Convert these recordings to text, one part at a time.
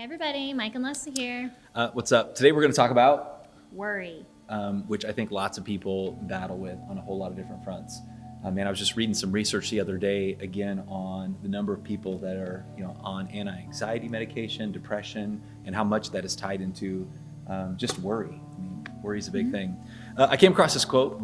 everybody, Mike and Leslie here. What's up? Today we're going to talk about Worry. which I think lots of people battle with on a whole lot of different fronts. I was just reading some research the other day, again, on the number of people that are, on anti-anxiety medication, depression, and how much that is tied into just worry. Worry is a big thing. I came across this quote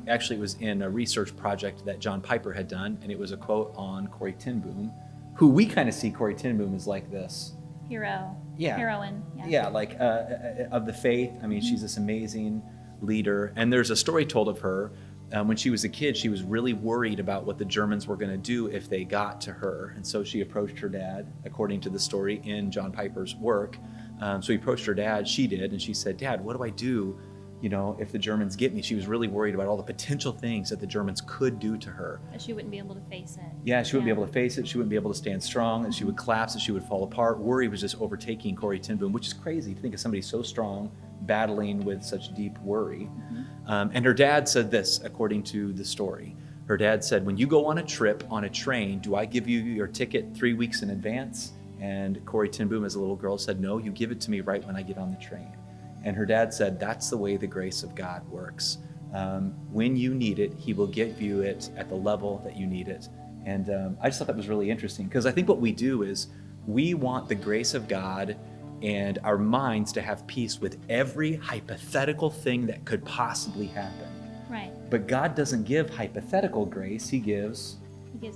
actually it was in a research project that John Piper had done, and it was a quote on Corrie ten Boom, who we kind of see Corrie ten Boom as like this Heroine. Yeah, like of the faith. She's this amazing leader. And there's a story told of her. When she was a kid, she was really worried about what the Germans were going to do if they got to her. And so she approached her dad, according to the story in John Piper's work. So he approached her dad, she did, and she said, "Dad, what do I do, if the Germans get me?" She was really worried about all the potential things that the Germans could do to her. That she wouldn't be able to face it. Yeah, she wouldn't be able to face it. She wouldn't be able to stand strong, that she would collapse, that she would fall apart. Worry was just overtaking Corrie ten Boom, which is crazy to think of somebody so strong battling with such deep worry. And her dad said this, according to the story. Her dad said, "When you go on a trip on a train, do I give you your ticket 3 weeks in advance?" And Corrie ten Boom, as a little girl, said, "No, you give it to me right when I get on the train." And her dad said, "That's the way the grace of God works. When you need it, he will give you it at the level that you need it." And I just thought that was really interesting, because I think what we do is we want the grace of God and our minds to have peace with every hypothetical thing that could possibly happen. Right. But God doesn't give hypothetical grace, he gives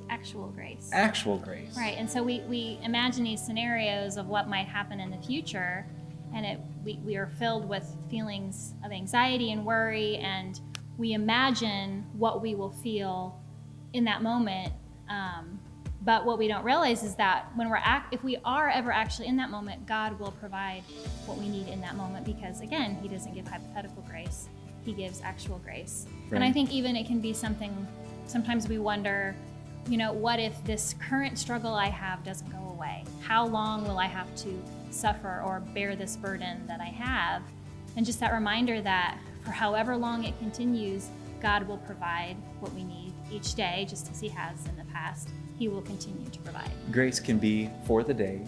actual grace. Actual grace. Right, and so we imagine these scenarios of what might happen in the future, and we are filled with feelings of anxiety and worry, and we imagine what we will feel in that moment. But what we don't realize is that when if we are ever actually in that moment, God will provide what we need in that moment, because again, he doesn't give hypothetical grace, he gives actual grace. Right. And I think even it can be something, sometimes we wonder, what if this current struggle I have doesn't go away? How long will I have to suffer or bear this burden that I have? And just that reminder that for however long it continues, God will provide what we need each day, just as he has in the past. He will continue to provide. Grace can be for the day,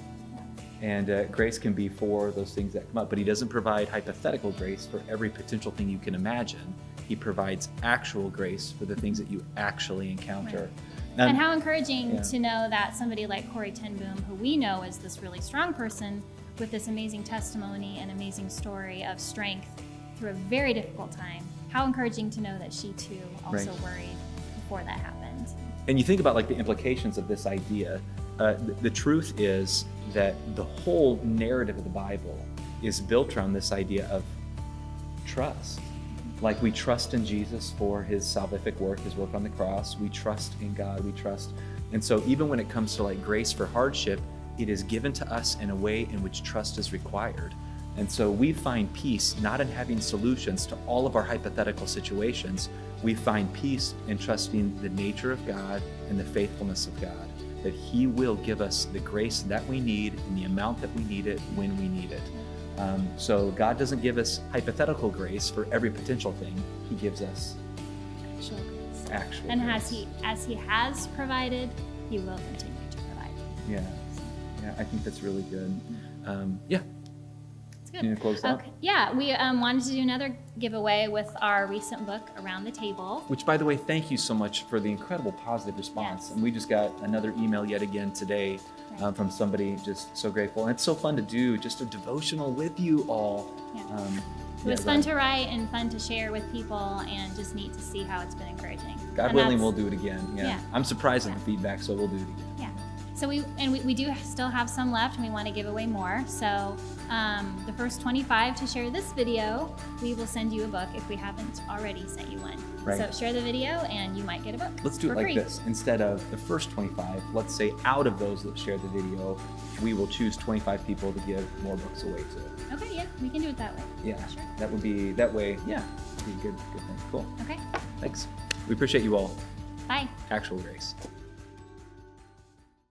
and grace can be for those things that come up, but he doesn't provide hypothetical grace for every potential thing you can imagine. He provides actual grace for the things that you actually encounter. Right. And how encouraging to know that somebody like Corrie ten Boom, who we know is this really strong person with this amazing testimony and amazing story of strength through a very difficult time, how encouraging to know that she too also worried before that happened. And you think about the implications of this idea. The truth is that the whole narrative of the Bible is built around this idea of trust. Like, we trust in Jesus for his salvific work, his work on the cross. We trust in God, we trust. And so even when it comes to grace for hardship, it is given to us in a way in which trust is required. And so we find peace not in having solutions to all of our hypothetical situations. We find peace in trusting the nature of God and the faithfulness of God, that he will give us the grace that we need in the amount that we need it when we need it. So God doesn't give us hypothetical grace for every potential thing. He gives us actual grace. And as he has provided, he will continue to provide. Yeah, I think that's really good. Good. You need to close out? Okay. Yeah, we wanted to do another giveaway with our recent book, Around the Table. Which, by the way, thank you so much for the incredible positive response. Yes. And we just got another email yet again today from somebody, just so grateful. And it's so fun to do just a devotional with you all. Yeah. It was fun to write and fun to share with people, and just neat to see how it's been encouraging. God willing, we'll do it again. Yeah. I'm surprised at the feedback, so we'll do it again. Yeah. So we do still have some left, and we want to give away more. So the first 25 to share this video, we will send you a book if we haven't already sent you one. Right. So share the video and you might get a book. Let's do it like free. this. Instead of the first 25, let's say out of those that share the video, we will choose 25 people to give more books away to. Okay, yeah, we can do it that way. Yeah, sure. That would be, that way, yeah, it'd be a good thing. Cool. Okay. Thanks. We appreciate you all. Bye. Actual grace.